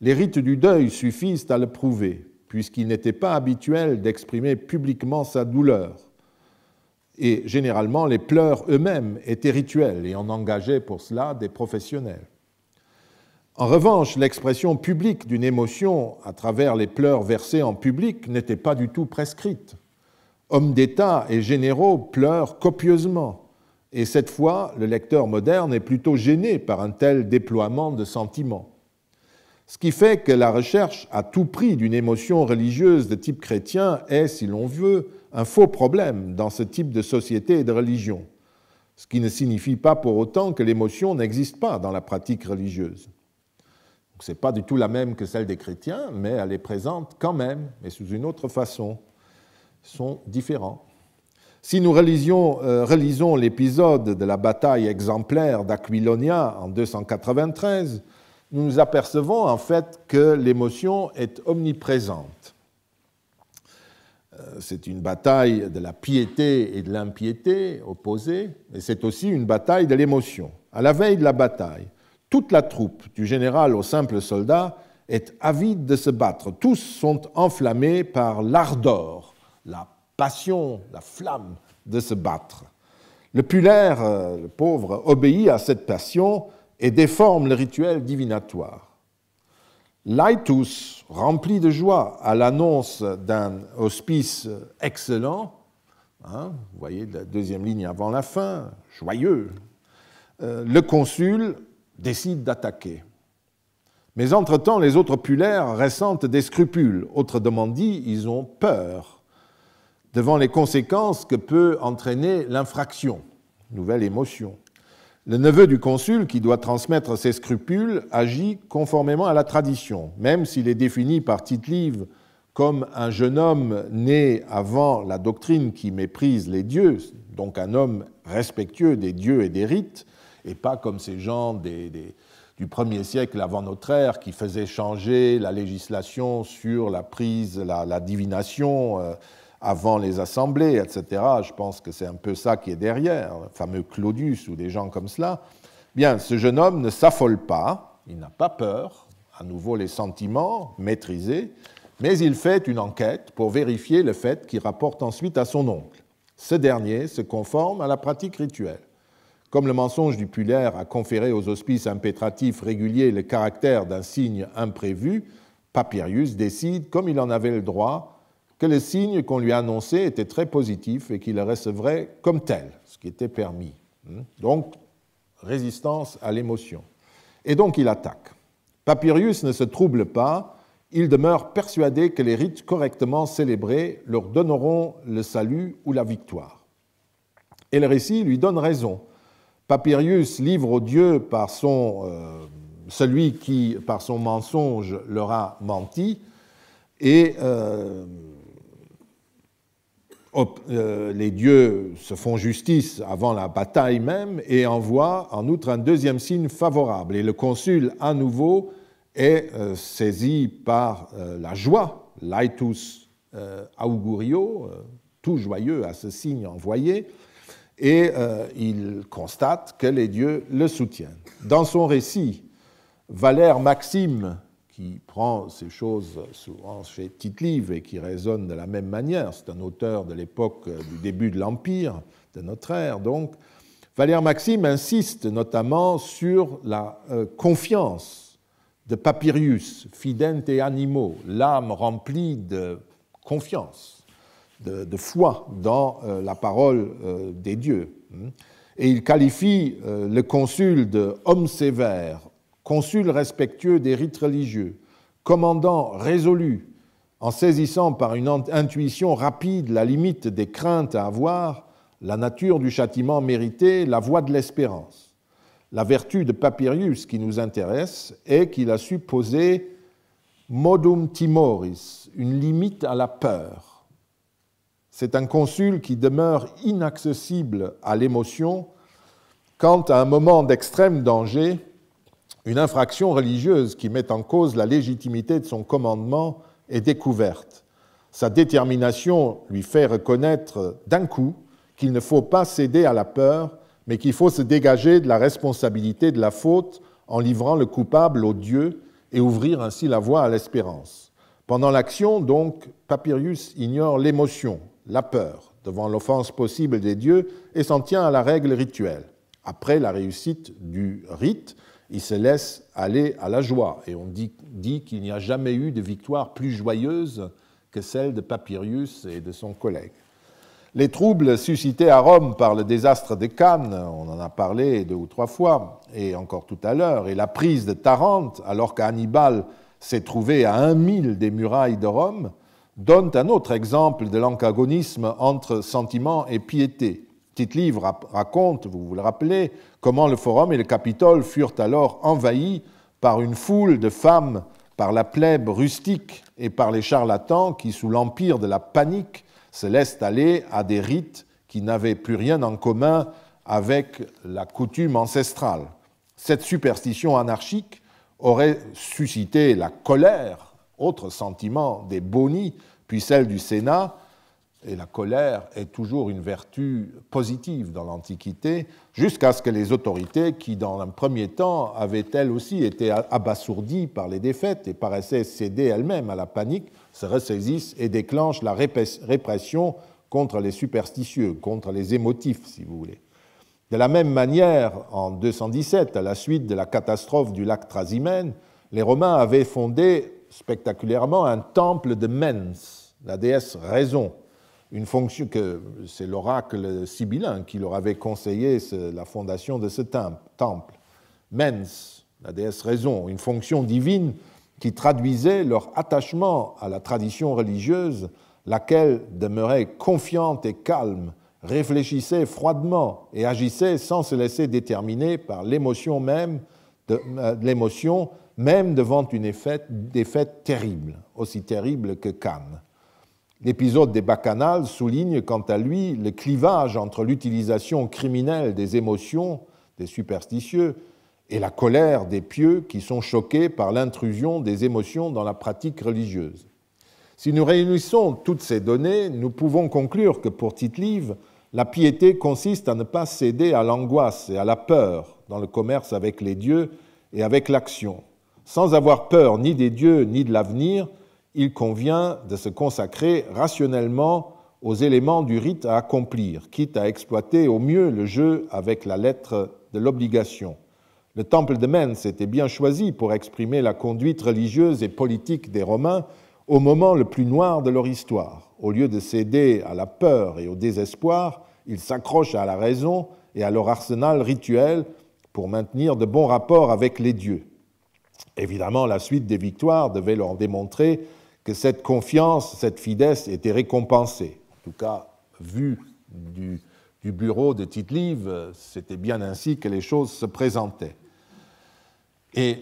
Les rites du deuil suffisent à le prouver, puisqu'il n'était pas habituel d'exprimer publiquement sa douleur. Et généralement, les pleurs eux-mêmes étaient rituels et on engageait pour cela des professionnels. En revanche, l'expression publique d'une émotion à travers les pleurs versés en public n'était pas du tout prescrite. Hommes d'État et généraux pleurent copieusement, et cette fois, le lecteur moderne est plutôt gêné par un tel déploiement de sentiments. Ce qui fait que la recherche à tout prix d'une émotion religieuse de type chrétien est, si l'on veut, un faux problème dans ce type de société et de religion, ce qui ne signifie pas pour autant que l'émotion n'existe pas dans la pratique religieuse. Ce n'est pas du tout la même que celle des chrétiens, mais elle est présente quand même, mais sous une autre façon. Ils sont différents. Si nous relisons l'épisode de la bataille exemplaire d'Aquilonia en 293, nous nous apercevons en fait que l'émotion est omniprésente. C'est une bataille de la piété et de l'impiété opposées, mais c'est aussi une bataille de l'émotion. À la veille de la bataille, toute la troupe, du général au simple soldat, est avide de se battre. Tous sont enflammés par l'ardeur, la passion, la flamme de se battre. Le pulaire, le pauvre, obéit à cette passion et déforme le rituel divinatoire. Laetus, rempli de joie à l'annonce d'un hospice excellent, vous voyez la deuxième ligne avant la fin, joyeux, le consul décide d'attaquer. Mais entre-temps, les autres pulaires ressentent des scrupules. Autrement dit, ils ont peur devant les conséquences que peut entraîner l'infraction, nouvelle émotion. Le neveu du consul, qui doit transmettre ses scrupules, agit conformément à la tradition, même s'il est défini par Tite-Live comme un jeune homme né avant la doctrine qui méprise les dieux, donc un homme respectueux des dieux et des rites, et pas comme ces gens du 1er siècle avant notre ère qui faisaient changer la législation sur la prise, la divination avant les assemblées, etc. Je pense que c'est un peu ça qui est derrière, le fameux Claudius ou des gens comme cela. Bien, ce jeune homme ne s'affole pas, il n'a pas peur, à nouveau les sentiments maîtrisés, mais il fait une enquête pour vérifier le fait qu'il rapporte ensuite à son oncle. Ce dernier se conforme à la pratique rituelle. Comme le mensonge du pulaire a conféré aux hospices impétratifs réguliers le caractère d'un signe imprévu, Papirius décide, comme il en avait le droit, que le signe qu'on lui a annoncé était très positif et qu'il le recevrait comme tel, ce qui était permis. Donc, résistance à l'émotion. Et donc, il attaque. Papirius ne se trouble pas, il demeure persuadé que les rites correctement célébrés leur donneront le salut ou la victoire. Et le récit lui donne raison. Papirius livre aux dieux par celui qui, par son mensonge, leur a menti, et les dieux se font justice avant la bataille même et envoient en outre un deuxième signe favorable. Et le consul, à nouveau, est saisi par la joie, laetus augurio, tout joyeux à ce signe envoyé, et il constate que les dieux le soutiennent. Dans son récit, Valère Maxime, qui prend ces choses souvent chez Tite-Live et qui raisonne de la même manière, c'est un auteur de l'époque du début de l'Empire, de notre ère, donc, Valère Maxime insiste notamment sur la confiance de Papirius, fidente animo, l'âme remplie de confiance, de foi dans la parole des dieux. Et il qualifie le consul de homme sévère, consul respectueux des rites religieux, commandant résolu, en saisissant par une intuition rapide la limite des craintes à avoir, la nature du châtiment mérité, la voie de l'espérance. La vertu de Papirius qui nous intéresse est qu'il a su poser modum timoris, une limite à la peur. C'est un consul qui demeure inaccessible à l'émotion quand, à un moment d'extrême danger, une infraction religieuse qui met en cause la légitimité de son commandement est découverte. Sa détermination lui fait reconnaître d'un coup qu'il ne faut pas céder à la peur, mais qu'il faut se dégager de la responsabilité de la faute en livrant le coupable au Dieu et ouvrir ainsi la voie à l'espérance. Pendant l'action, donc, Papirius ignore l'émotion, la peur, devant l'offense possible des dieux et s'en tient à la règle rituelle. Après la réussite du rite, il se laisse aller à la joie. Et on dit qu'il n'y a jamais eu de victoire plus joyeuse que celle de Papirius et de son collègue. Les troubles suscités à Rome par le désastre de Cannes, on en a parlé 2 ou 3 fois, et encore tout à l'heure, et la prise de Tarente, alors qu'Hannibal s'est trouvé à 1 mille des murailles de Rome, donnent un autre exemple de l'antagonisme entre sentiment et piété. Tite-Live raconte, vous vous le rappelez, comment le Forum et le Capitole furent alors envahis par une foule de femmes, par la plèbe rustique et par les charlatans qui, sous l'empire de la panique, se laissent aller à des rites qui n'avaient plus rien en commun avec la coutume ancestrale. Cette superstition anarchique aurait suscité la colère, autre sentiment des Boni, puis celle du Sénat, et la colère est toujours une vertu positive dans l'Antiquité, jusqu'à ce que les autorités, qui dans un premier temps avaient elles aussi été abasourdies par les défaites et paraissaient céder elles-mêmes à la panique, se ressaisissent et déclenchent la répression contre les superstitieux, contre les émotifs, si vous voulez. De la même manière, en 217, à la suite de la catastrophe du lac Trasimène, les Romains avaient fondé spectaculairement un temple de Mens, la déesse raison, une fonction que c'est l'oracle sibyllin qui leur avait conseillé la fondation de ce temple. Mens, la déesse raison, une fonction divine qui traduisait leur attachement à la tradition religieuse, laquelle demeurait confiante et calme, réfléchissait froidement et agissait sans se laisser déterminer par l'émotion même devant une défaite terrible, aussi terrible que Cannes. L'épisode des Bacchanales souligne quant à lui le clivage entre l'utilisation criminelle des émotions des superstitieux et la colère des pieux qui sont choqués par l'intrusion des émotions dans la pratique religieuse. Si nous réunissons toutes ces données, nous pouvons conclure que pour Tite-Live, la piété consiste à ne pas céder à l'angoisse et à la peur dans le commerce avec les dieux et avec l'action. Sans avoir peur ni des dieux ni de l'avenir, il convient de se consacrer rationnellement aux éléments du rite à accomplir, quitte à exploiter au mieux le jeu avec la lettre de l'obligation. Le temple de Mens était bien choisi pour exprimer la conduite religieuse et politique des Romains au moment le plus noir de leur histoire. Au lieu de céder à la peur et au désespoir, ils s'accrochent à la raison et à leur arsenal rituel pour maintenir de bons rapports avec les dieux. Évidemment, la suite des victoires devait leur démontrer que cette confiance, cette fidesse était récompensée. En tout cas, vu du bureau de Tite-Live, c'était bien ainsi que les choses se présentaient. Et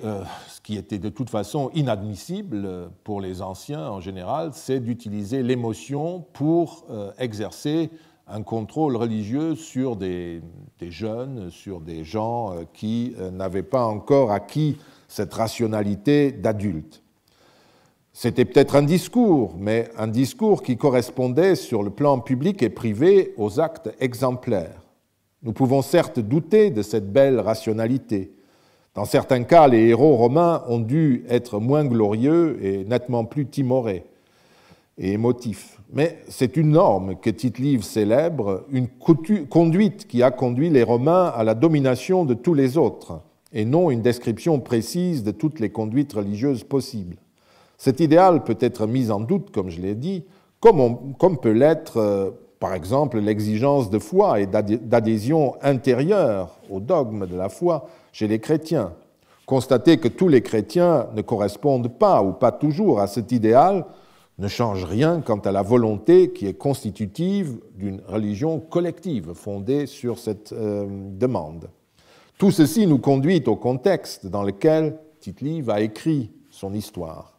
ce qui était de toute façon inadmissible pour les anciens en général, c'est d'utiliser l'émotion pour exercer un contrôle religieux sur des jeunes, sur des gens qui n'avaient pas encore acquis cette rationalité d'adulte. C'était peut-être un discours, mais un discours qui correspondait sur le plan public et privé aux actes exemplaires. Nous pouvons certes douter de cette belle rationalité. Dans certains cas, les héros romains ont dû être moins glorieux et nettement plus timorés et émotifs. Mais c'est une norme que Tite-Live célèbre, une conduite qui a conduit les Romains à la domination de tous les autres, et non une description précise de toutes les conduites religieuses possibles. Cet idéal peut être mis en doute, comme je l'ai dit, comme peut l'être, par exemple, l'exigence de foi et d'adhésion intérieure au dogme de la foi chez les chrétiens. Constater que tous les chrétiens ne correspondent pas ou pas toujours à cet idéal ne change rien quant à la volonté qui est constitutive d'une religion collective fondée sur cette demande. Tout ceci nous conduit au contexte dans lequel Tite-Live a écrit son histoire.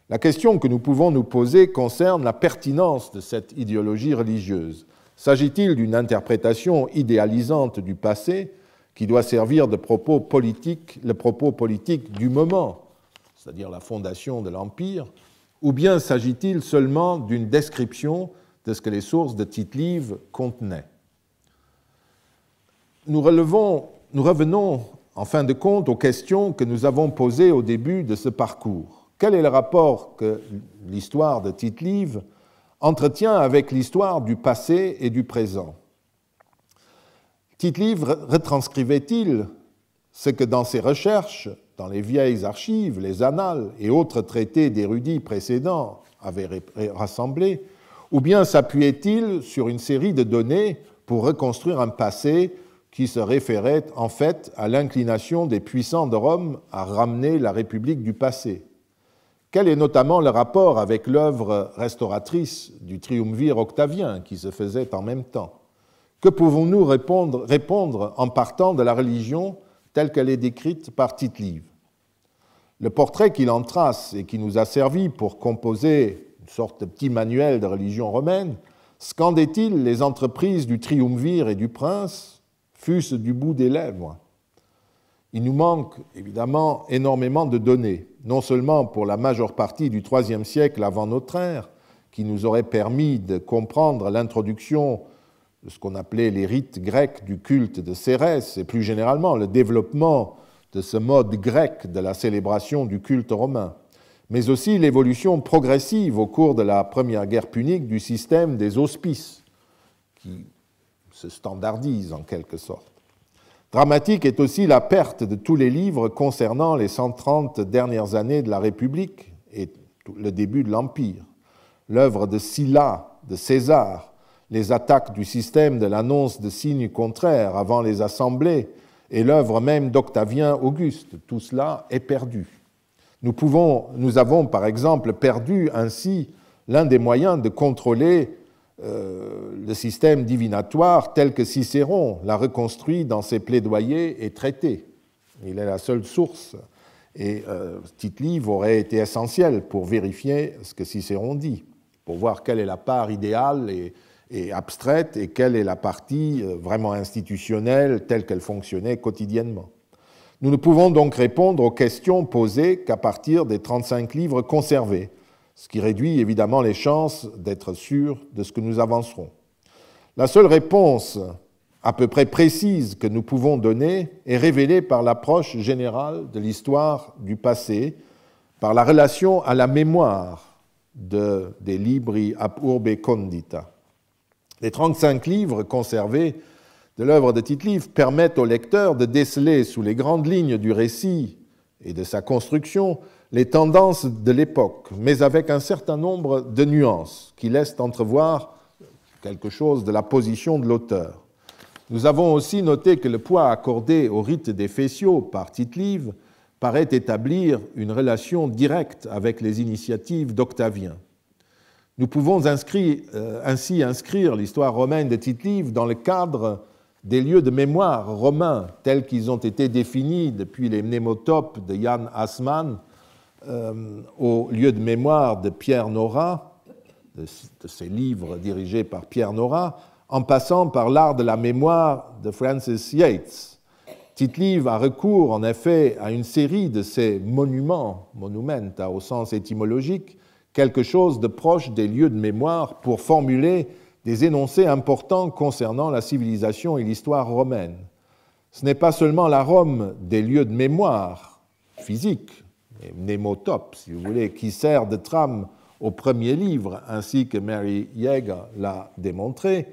La question que nous pouvons nous poser concerne la pertinence de cette idéologie religieuse. S'agit-il d'une interprétation idéalisante du passé qui doit servir de propos politique, le propos politique du moment, c'est-à-dire la fondation de l'Empire, ou bien s'agit-il seulement d'une description de ce que les sources de Tite-Live contenaient? Nous revenons en fin de compte aux questions que nous avons posées au début de ce parcours. Quel est le rapport que l'histoire de Tite-Live entretient avec l'histoire du passé et du présent? Tite-Live retranscrivait-il ce que dans ses recherches, dans les vieilles archives, les annales et autres traités d'érudits précédents avaient rassemblé, ou bien s'appuyait-il sur une série de données pour reconstruire un passé qui se référait en fait à l'inclination des puissants de Rome à ramener la République du passé? Quel est notamment le rapport avec l'œuvre restauratrice du triumvir octavien qui se faisait en même temps? Que pouvons-nous répondre en partant de la religion telle qu'elle est décrite par Tite-Live? Le portrait qu'il en trace et qui nous a servi pour composer une sorte de petit manuel de religion romaine, scandait-il les entreprises du triumvir et du prince, fût-ce du bout des lèvres? Il nous manque évidemment énormément de données, non seulement pour la majeure partie du IIIe siècle avant notre ère, qui nous aurait permis de comprendre l'introduction de ce qu'on appelait les rites grecs du culte de Cérès et plus généralement le développement de ce mode grec de la célébration du culte romain, mais aussi l'évolution progressive au cours de la Première Guerre punique du système des auspices, qui se standardise en quelque sorte. Dramatique est aussi la perte de tous les livres concernant les 130 dernières années de la République et le début de l'Empire. L'œuvre de Sylla, de César, les attaques du système de l'annonce de signes contraires avant les assemblées et l'œuvre même d'Octavien Auguste, tout cela est perdu. Nous avons par exemple perdu ainsi l'un des moyens de contrôler le système divinatoire tel que Cicéron l'a reconstruit dans ses plaidoyers et traités. Il est la seule source et Tite-Live aurait été essentiel pour vérifier ce que Cicéron dit, pour voir quelle est la part idéale et abstraite et quelle est la partie vraiment institutionnelle telle qu'elle fonctionnait quotidiennement. Nous ne pouvons donc répondre aux questions posées qu'à partir des 35 livres conservés, ce qui réduit évidemment les chances d'être sûrs de ce que nous avancerons. La seule réponse à peu près précise que nous pouvons donner est révélée par l'approche générale de l'histoire du passé, par la relation à la mémoire des libri ab urbe condita. Les 35 livres conservés de l'œuvre de Tite-Live permettent au lecteur de déceler sous les grandes lignes du récit et de sa construction les tendances de l'époque, mais avec un certain nombre de nuances qui laissent entrevoir quelque chose de la position de l'auteur. Nous avons aussi noté que le poids accordé au rite des Fessiaux par Tite-Live paraît établir une relation directe avec les initiatives d'Octavien. Nous pouvons ainsi inscrire l'histoire romaine de Tite-Live dans le cadre des lieux de mémoire romains tels qu'ils ont été définis depuis les mnémotopes de Jan Assmann au lieu de mémoire de Pierre Nora, de ces livres dirigés par Pierre Nora, en passant par l'art de la mémoire de Francis Yates. Tite-Live a recours en effet à une série de ces monumenta au sens étymologique, quelque chose de proche des lieux de mémoire pour formuler des énoncés importants concernant la civilisation et l'histoire romaine. Ce n'est pas seulement la Rome des lieux de mémoire physiques, les mnémotopes, si vous voulez, qui sert de trame au premier livre, ainsi que Mary Yeager l'a démontré,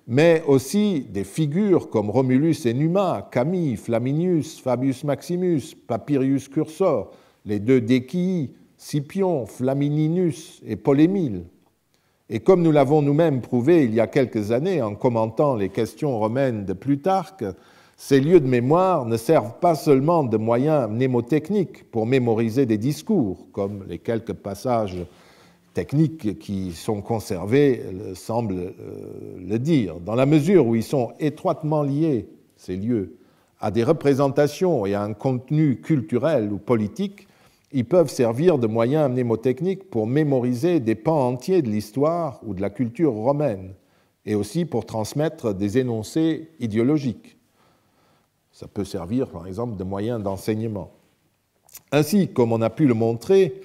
mais aussi des figures comme Romulus et Numa, Camille, Flaminius, Fabius Maximus, Papirius Cursor, les deux Decii, Scipion, Flamininus et Polémile. Et comme nous l'avons nous-mêmes prouvé il y a quelques années en commentant les questions romaines de Plutarque, ces lieux de mémoire ne servent pas seulement de moyens mnémotechniques pour mémoriser des discours, comme les quelques passages techniques qui sont conservés semblent le dire, dans la mesure où ils sont étroitement liés, ces lieux, à des représentations et à un contenu culturel ou politique. Ils peuvent servir de moyens mnémotechniques pour mémoriser des pans entiers de l'histoire ou de la culture romaine, et aussi pour transmettre des énoncés idéologiques. Ça peut servir, par exemple, de moyen d'enseignement. Ainsi, comme on a pu le montrer,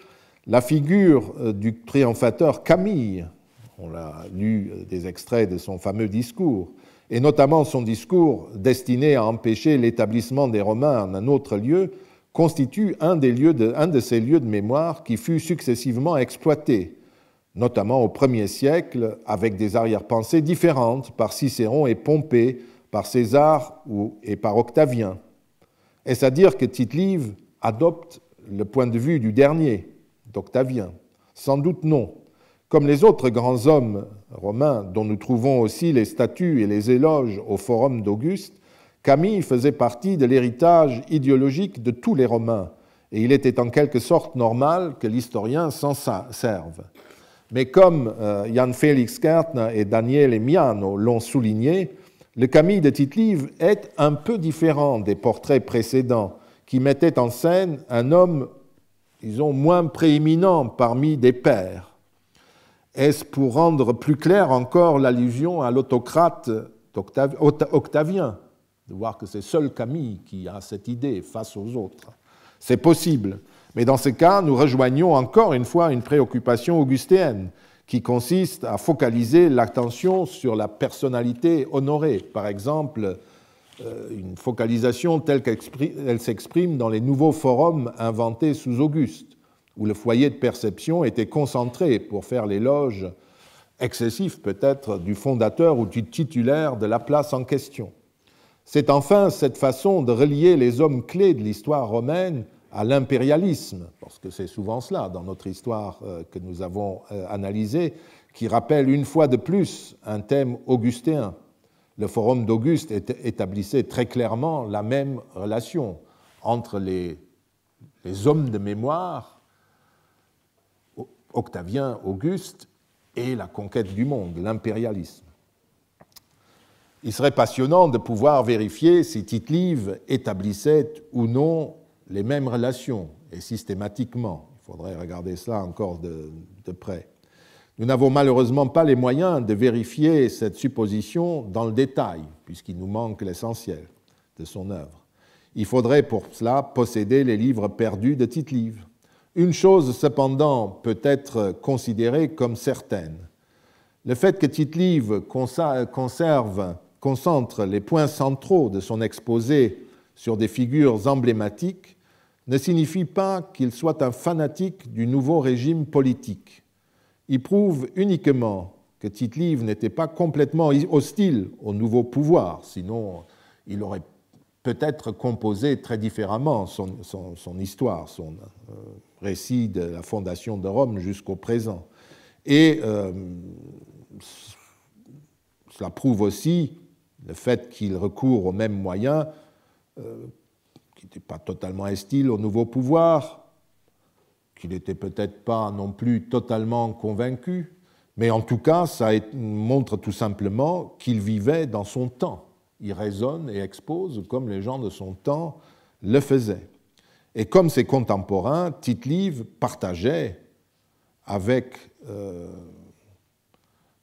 la figure du triomphateur Camille, on a lu des extraits de son fameux discours, et notamment son discours destiné à empêcher l'établissement des Romains en un autre lieu, constitue un de ces lieux de mémoire qui fut successivement exploité, notamment au Ier siècle, avec des arrière-pensées différentes par Cicéron et Pompée, par César et par Octavien. Est-ce à dire que Tite-Live adopte le point de vue du dernier, d'Octavien? Sans doute non. Comme les autres grands hommes romains, dont nous trouvons aussi les statuts et les éloges au Forum d'Auguste, Camille faisait partie de l'héritage idéologique de tous les Romains, et il était en quelque sorte normal que l'historien s'en serve. Mais comme Jan Felix Gärtner et Daniele Miano l'ont souligné, le Camille de Tite-Live est un peu différent des portraits précédents qui mettaient en scène un homme, disons, moins prééminent parmi des pairs. Est-ce pour rendre plus clair encore l'allusion à l'autocrate Octavien, de voir que c'est seul Camille qui a cette idée face aux autres? C'est possible, mais dans ce cas, nous rejoignons encore une fois une préoccupation augustéenne qui consiste à focaliser l'attention sur la personnalité honorée. Par exemple, une focalisation telle qu'elle s'exprime dans les nouveaux forums inventés sous Auguste, où le foyer de perception était concentré pour faire l'éloge excessif peut-être du fondateur ou du titulaire de la place en question. C'est enfin cette façon de relier les hommes clés de l'histoire romaine à l'impérialisme, parce que c'est souvent cela dans notre histoire que nous avons analysée, qui rappelle une fois de plus un thème augustéen. Le Forum d'Auguste établissait très clairement la même relation entre les hommes de mémoire, Octavien, Auguste, et la conquête du monde, l'impérialisme. Il serait passionnant de pouvoir vérifier si Tite-Live établissait ou non les mêmes relations, et systématiquement. Il faudrait regarder cela encore de près. Nous n'avons malheureusement pas les moyens de vérifier cette supposition dans le détail, puisqu'il nous manque l'essentiel de son œuvre. Il faudrait pour cela posséder les livres perdus de Tite-Live. Une chose cependant peut être considérée comme certaine. Le fait que Tite-Live concentre les points centraux de son exposé sur des figures emblématiques ne signifie pas qu'il soit un fanatique du nouveau régime politique. Il prouve uniquement que Tite-Live n'était pas complètement hostile au nouveau pouvoir, sinon il aurait peut-être composé très différemment son histoire, son récit de la fondation de Rome jusqu'au présent. Et cela prouve aussi le fait qu'il recourt aux mêmes moyens, qui n'était pas totalement hostile au nouveau pouvoir, qu'il n'était peut-être pas non plus totalement convaincu, mais en tout cas, ça montre tout simplement qu'il vivait dans son temps. Il raisonne et expose comme les gens de son temps le faisaient. Et comme ses contemporains, Tite-Live partageait avec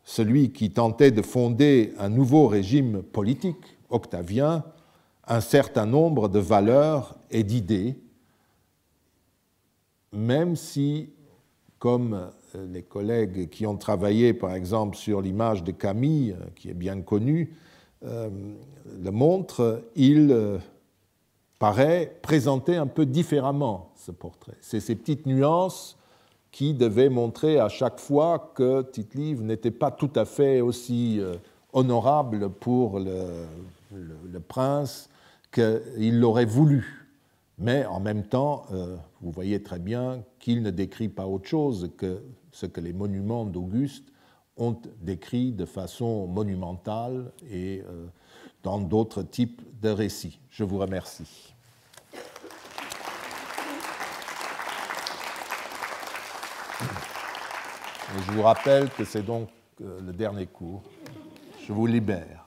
celui qui tentait de fonder un nouveau régime politique, Octavien, un certain nombre de valeurs et d'idées, même si, comme les collègues qui ont travaillé par exemple sur l'image de Camille, qui est bien connue, le montrent, il paraît présenter un peu différemment ce portrait. C'est ces petites nuances qui devaient montrer à chaque fois que Tite-Live n'était pas tout à fait aussi honorable pour le prince qu'il l'aurait voulu. Mais en même temps, vous voyez très bien qu'il ne décrit pas autre chose que ce que les monuments d'Auguste ont décrit de façon monumentale et dans d'autres types de récits. Je vous remercie. Et je vous rappelle que c'est donc le dernier cours. Je vous libère.